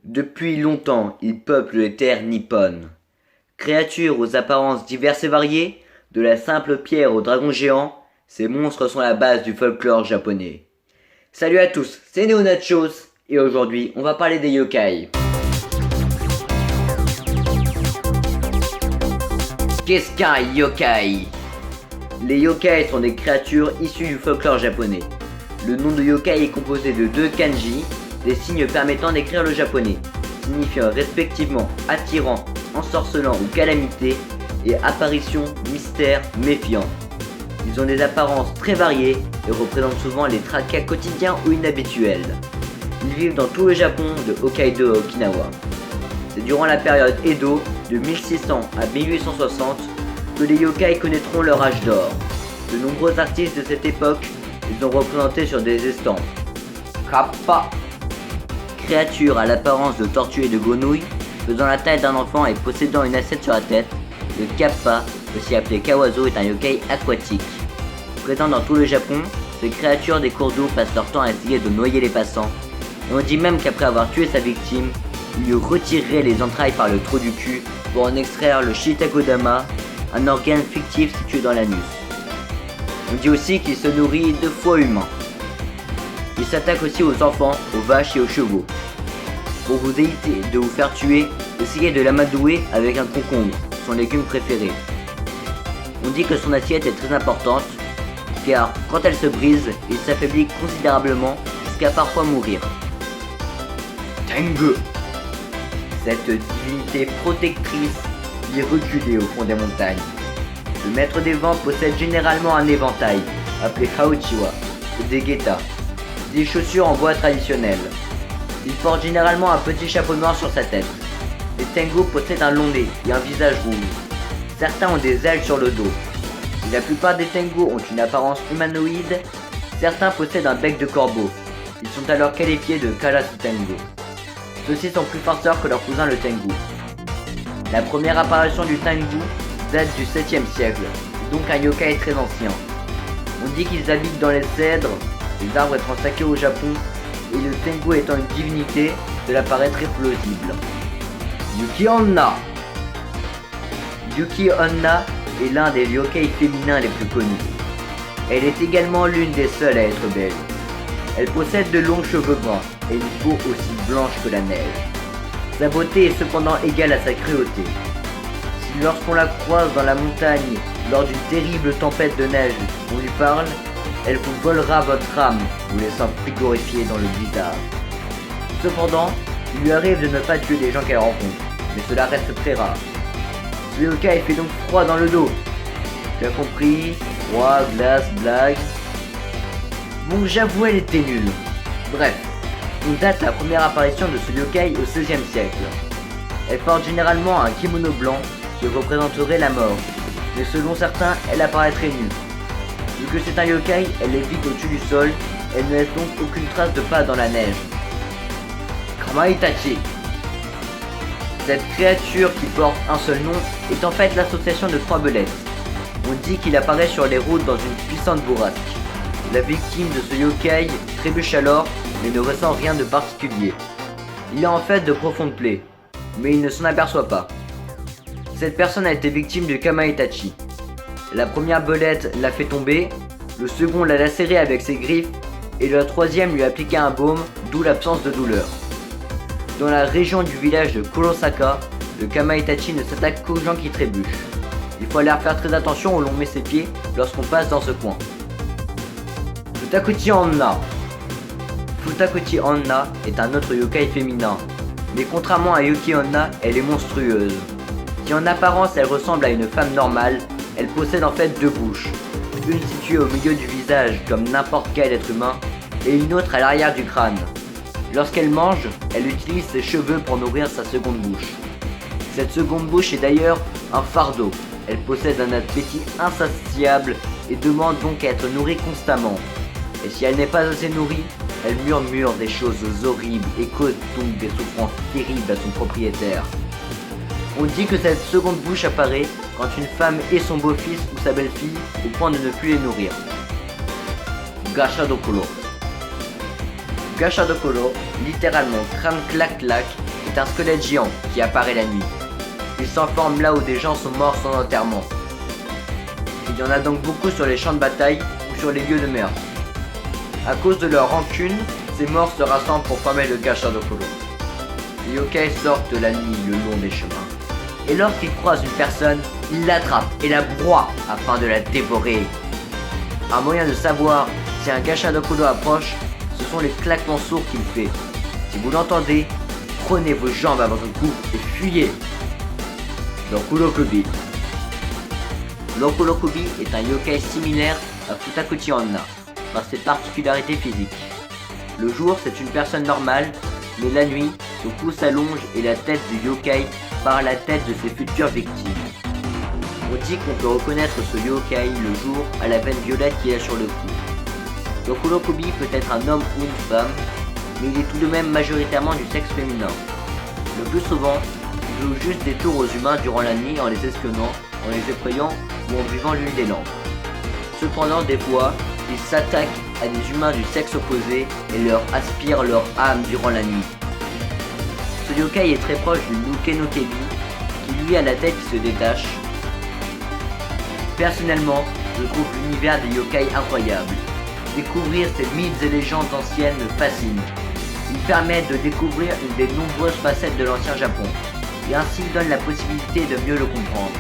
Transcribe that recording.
Depuis longtemps, ils peuplent les terres nippones. Créatures aux apparences diverses et variées, de la simple pierre au dragon géant, ces monstres sont la base du folklore japonais. Salut à tous, c'est Neonachos, et aujourd'hui on va parler des yokai. Qu'est-ce qu'un yokai? Les yokai sont des créatures issues du folklore japonais. Le nom de yokai est composé de deux kanji, des signes permettant d'écrire le japonais, signifiant respectivement attirant, ensorcelant ou calamité, et apparition, mystère, méfiant. Ils ont des apparences très variées et représentent souvent les tracas quotidiens ou inhabituels. Ils vivent dans tout le Japon, de Hokkaido à Okinawa. C'est durant la période Edo, de 1600 à 1860, que les yokai connaîtront leur âge d'or. De nombreux artistes de cette époque les ont représentés sur des estampes. Kappa, créature à l'apparence de tortue et de grenouille, faisant la taille d'un enfant et possédant une assiette sur la tête, le kappa, aussi appelé kawazo, est un yokai aquatique. Présent dans tout le Japon, ces créatures des cours d'eau passent leur temps à essayer de noyer les passants, et on dit même qu'après avoir tué sa victime, il lui retirerait les entrailles par le trou du cul pour en extraire le shitakodama, un organe fictif situé dans l'anus. On dit aussi qu'il se nourrit de foie humain. Il s'attaque aussi aux enfants, aux vaches et aux chevaux. Pour vous éviter de vous faire tuer, essayez de l'amadouer avec un concombre, son légume préféré. On dit que son assiette est très importante, car quand elle se brise, il s'affaiblit considérablement jusqu'à parfois mourir. Tengu. Cette divinité protectrice vit reculée au fond des montagnes. Le maître des vents possède généralement un éventail, appelé Hauchiwa, et des getas, des chaussures en bois traditionnelles. Il porte généralement un petit chapeau noir sur sa tête. Les Tengu possèdent un long nez et un visage rouge. Certains ont des ailes sur le dos. Et la plupart des Tengu ont une apparence humanoïde. Certains possèdent un bec de corbeau. Ils sont alors qualifiés de Karasu Tengu. Ceux-ci sont plus farceurs que leur cousin le Tengu. La première apparition du Tengu date du 7e siècle, donc un yokai très ancien. On dit qu'ils habitent dans les cèdres, les arbres étant sacrés au Japon, et le Tengu étant une divinité, cela paraît très plausible. Yuki Onna. Yuki Onna est l'un des yokai féminins les plus connus. Elle est également l'une des seules à être belle. Elle possède de longs cheveux bruns et une peau aussi blanche que la neige. Sa beauté est cependant égale à sa cruauté. Si lorsqu'on la croise dans la montagne, lors d'une terrible tempête de neige, on lui parle, elle vous volera votre âme, vous laissant frigorifié dans le blizzard. Cependant, il lui arrive de ne pas tuer les gens qu'elle rencontre, mais cela reste très rare. Ce yokai fait donc froid dans le dos. Tu as compris? Froid, glace, blague. Bon, j'avoue, elle était nulle. Bref, on date la première apparition de ce yokai au XVIe siècle. Elle porte généralement un kimono blanc qui représenterait la mort, mais selon certains, elle apparaîtrait nue. Vu que c'est un yokai, elle lévite au-dessus du sol, elle ne laisse donc aucune trace de pas dans la neige. Kamaitachi. Cette créature qui porte un seul nom est en fait l'association de trois belettes. On dit qu'il apparaît sur les routes dans une puissante bourrasque. La victime de ce yokai trébuche alors, mais ne ressent rien de particulier. Il a en fait de profondes plaies, mais il ne s'en aperçoit pas. Cette personne a été victime du Kamaitachi. La première belette l'a fait tomber, le second l'a lacéré avec ses griffes, et le troisième lui a appliqué un baume, d'où l'absence de douleur. Dans la région du village de Kurosaka, le Kamaitachi ne s'attaque qu'aux gens qui trébuchent. Il faut aller faire très attention où l'on met ses pieds lorsqu'on passe dans ce coin. Futakuchi Onna. Futakuchi Onna est un autre yokai féminin, mais contrairement à Yuki Onna, elle est monstrueuse. Si en apparence elle ressemble à une femme normale, elle possède en fait deux bouches, une située au milieu du visage comme n'importe quel être humain, et une autre à l'arrière du crâne. Lorsqu'elle mange, elle utilise ses cheveux pour nourrir sa seconde bouche. Cette seconde bouche est d'ailleurs un fardeau. Elle possède un appétit insatiable et demande donc à être nourrie constamment. Et si elle n'est pas assez nourrie, elle murmure des choses horribles et cause donc des souffrances terribles à son propriétaire. On dit que cette seconde bouche apparaît quand une femme est son beau-fils ou sa belle-fille au point de ne plus les nourrir. Gashadokuro. Gashadokuro, littéralement crâne clac-clac, est un squelette géant qui apparaît la nuit. Il s'enforme là où des gens sont morts sans enterrement. Il y en a donc beaucoup sur les champs de bataille ou sur les lieux de meurtre. À cause de leur rancune, ces morts se rassemblent pour former le Gashadokuro. Les yokai sortent la nuit le long des chemins. Et lorsqu'ils croisent une personne, ils l'attrapent et la broient afin de la dévorer. Un moyen de savoir si un Gashadokuro approche, ce sont les claquements sourds qu'il fait. Si vous l'entendez, prenez vos jambes à votre cou et fuyez. L'Okurokubi. L'Okurokubi est un yokai similaire à Futakuchi Onna par ses particularités physiques. Le jour, c'est une personne normale, mais la nuit, son cou s'allonge et la tête du yokai part la tête de ses futures victimes. On dit qu'on peut reconnaître ce yokai le jour à la veine violette qu'il a sur le cou. L'Okurokubi peut être un homme ou une femme, mais il est tout de même majoritairement du sexe féminin. Le plus souvent, il joue juste des tours aux humains durant la nuit en les espionnant, en les effrayant ou en buvant l'huile des lampes. Cependant, des fois, il s'attaque à des humains du sexe opposé et leur aspire leur âme durant la nuit. Ce yokai est très proche du Nuke no Kebi, qui lui a la tête qui se détache. Personnellement, je trouve l'univers des yokai incroyable. Découvrir ces mythes et légendes anciennes me fascine. Ils permettent de découvrir une des nombreuses facettes de l'ancien Japon, et ainsi donnent la possibilité de mieux le comprendre.